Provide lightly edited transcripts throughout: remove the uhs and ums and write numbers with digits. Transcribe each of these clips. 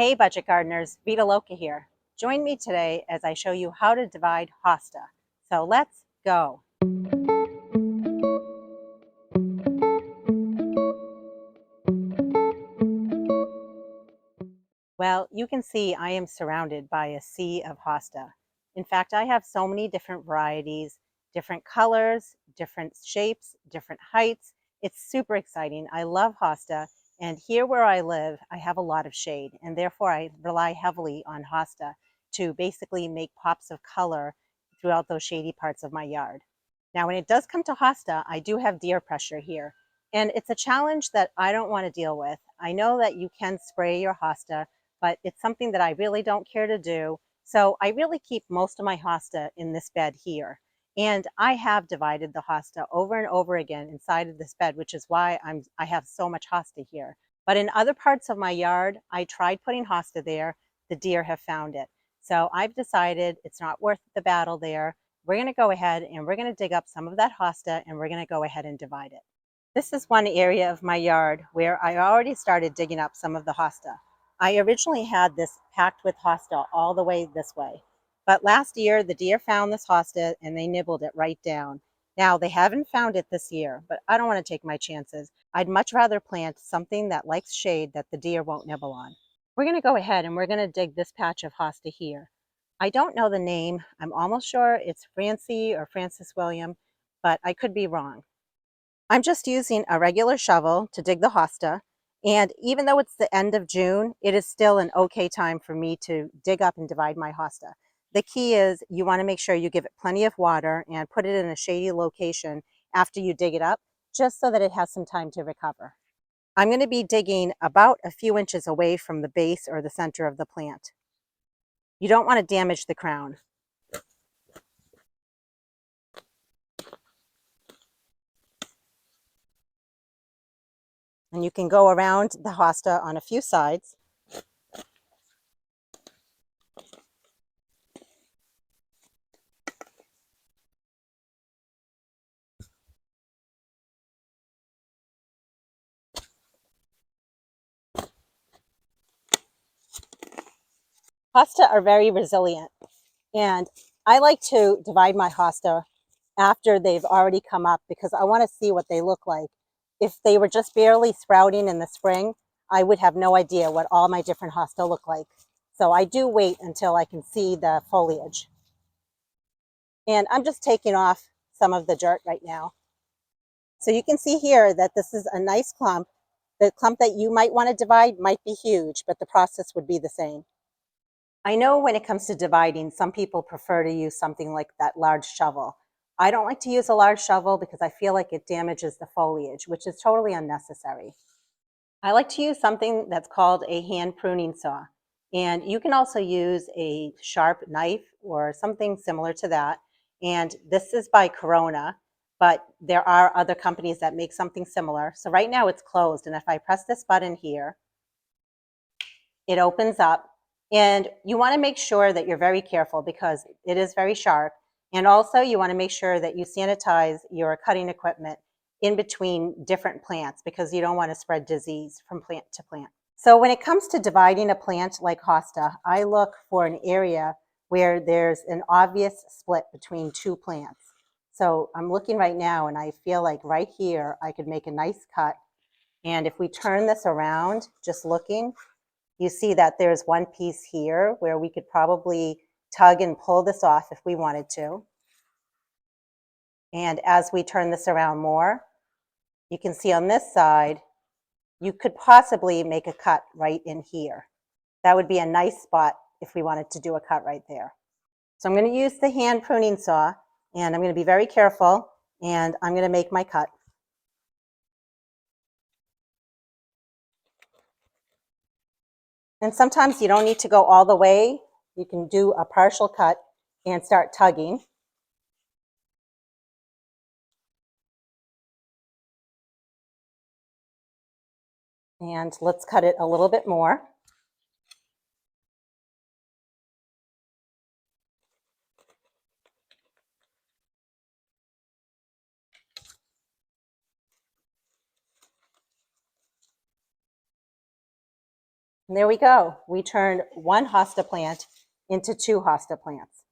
Hey budget gardeners, Vita Loca here. Join me today as I show you how to divide hosta. So let's go. Well, you can see I am surrounded by a sea of hosta. In fact, I have so many different varieties, different colors, different shapes, different heights. It's super exciting. I love hosta, and here where I live, I have a lot of shade, and therefore I rely heavily on hosta to basically make pops of color throughout those shady parts of my yard. Now, when it does come to hosta, I do have deer pressure here, and it's a challenge that I don't want to deal with. I know that you can spray your hosta, but it's something that I really don't care to do. So I really keep most of my hosta in this bed here. And I have divided the hosta over and over again inside of this bed, which is why I have so much hosta here. But in other parts of my yard, I tried putting hosta there. The deer have found it. So I've decided it's not worth the battle there. We're going to go ahead and we're going to dig up some of that hosta and we're going to go ahead and divide it. This is one area of my yard where I already started digging up some of the hosta. I originally had this packed with hosta all the way this way. But last year, the deer found this hosta and they nibbled it right down. Now, they haven't found it this year, but I don't want to take my chances. I'd much rather plant something that likes shade that the deer won't nibble on. We're going to go ahead and we're going to dig this patch of hosta here. I don't know the name. I'm almost sure it's Francie or Francis William, but I could be wrong. I'm just using a regular shovel to dig the hosta, and even though it's the end of June, it is still an okay time for me to dig up and divide my hosta. The key is you want to make sure you give it plenty of water and put it in a shady location after you dig it up, just so that it has some time to recover. I'm going to be digging about a few inches away from the base or the center of the plant. You don't want to damage the crown. And you can go around the hosta on a few sides. Hosta are very resilient, and I like to divide my hosta after they've already come up because I want to see what they look like. If they were just barely sprouting in the spring, I would have no idea what all my different hosta look like. So I do wait until I can see the foliage. And I'm just taking off some of the dirt right now. So you can see here that this is a nice clump. The clump that you might want to divide might be huge, but the process would be the same. I know when it comes to dividing, some people prefer to use something like that large shovel. I don't like to use a large shovel because I feel like it damages the foliage, which is totally unnecessary. I like to use something that's called a hand pruning saw. And you can also use a sharp knife or something similar to that. And this is by Corona, but there are other companies that make something similar. So right now it's closed. And if I press this button here, it opens up. And you want to make sure that you're very careful because it is very sharp. And also you want to make sure that you sanitize your cutting equipment in between different plants because you don't want to spread disease from plant to plant. So when it comes to dividing a plant like hosta, I look for an area where there's an obvious split between two plants. So I'm looking right now and I feel like right here I could make a nice cut. And if we turn this around, just looking, you see that there's one piece here where we could probably tug and pull this off if we wanted to. And as we turn this around more, you can see on this side, you could possibly make a cut right in here. That would be a nice spot if we wanted to do a cut right there. So I'm going to use the hand pruning saw, and I'm going to be very careful, and I'm going to make my cut. And sometimes you don't need to go all the way. You can do a partial cut and start tugging. And let's cut it a little bit more. And there we go. We turned one hosta plant into 2 hosta plants.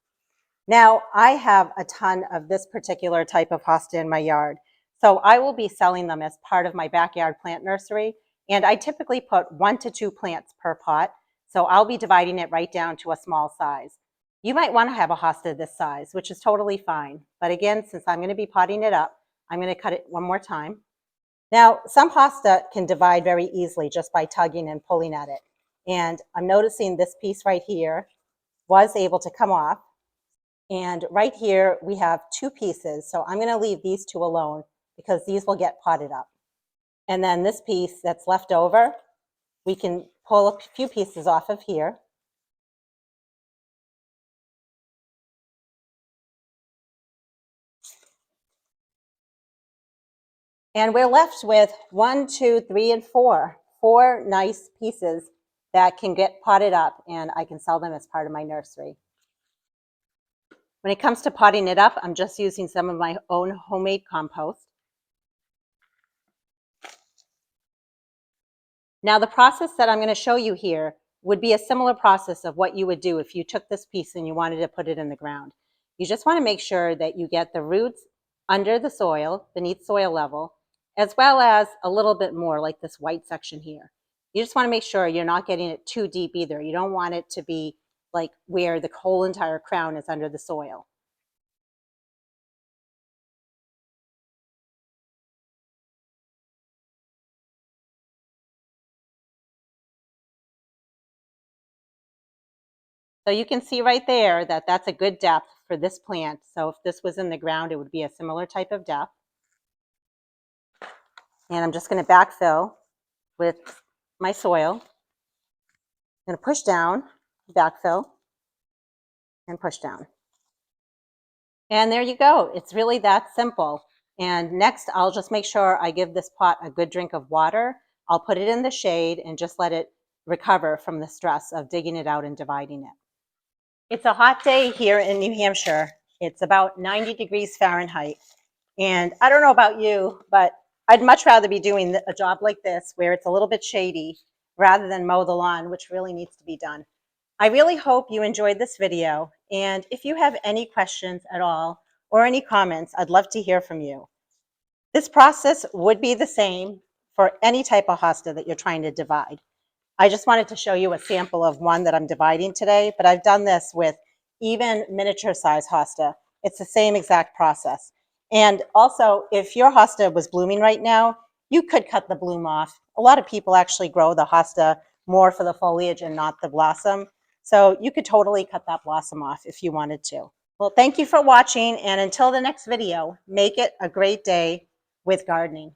Now, I have a ton of this particular type of hosta in my yard, so I will be selling them as part of my backyard plant nursery, and I typically put 1 to 2 plants per pot, so I'll be dividing it right down to a small size. You might want to have a hosta this size, which is totally fine, but again, since I'm going to be potting it up, I'm going to cut it one more time. Now, some hosta can divide very easily just by tugging and pulling at it, and I'm noticing this piece right here was able to come off. And right here, we have 2 pieces. So I'm going to leave these 2 alone because these will get potted up. And then this piece that's left over, we can pull a few pieces off of here. And we're left with 1, 2, 3, and 4. 4 nice pieces that can get potted up, and I can sell them as part of my nursery. When it comes to potting it up, I'm just using some of my own homemade compost. Now, the process that I'm going to show you here would be a similar process of what you would do if you took this piece and you wanted to put it in the ground. You just want to make sure that you get the roots under the soil, beneath soil level, as well as a little bit more like this white section here. You just want to make sure you're not getting it too deep either. You don't want it to be like where the whole entire crown is under the soil. So you can see right there that that's a good depth for this plant. So if this was in the ground, it would be a similar type of depth. And I'm just going to backfill with my soil. I'm going to push down, backfill, and push down. And there you go. It's really that simple. And next, I'll just make sure I give this pot a good drink of water. I'll put it in the shade and just let it recover from the stress of digging it out and dividing it. It's a hot day here in New Hampshire. It's about 90 degrees Fahrenheit. And I don't know about you, but I'd much rather be doing a job like this where it's a little bit shady rather than mow the lawn, which really needs to be done. I really hope you enjoyed this video. And if you have any questions at all or any comments, I'd love to hear from you. This process would be the same for any type of hosta that you're trying to divide. I just wanted to show you a sample of one that I'm dividing today, but I've done this with even miniature size hosta. It's the same exact process. And also, if your hosta was blooming right now, you could cut the bloom off. A lot of people actually grow the hosta more for the foliage and not the blossom. So you could totally cut that blossom off if you wanted to. Well, thank you for watching, and until the next video, make it a great day with gardening.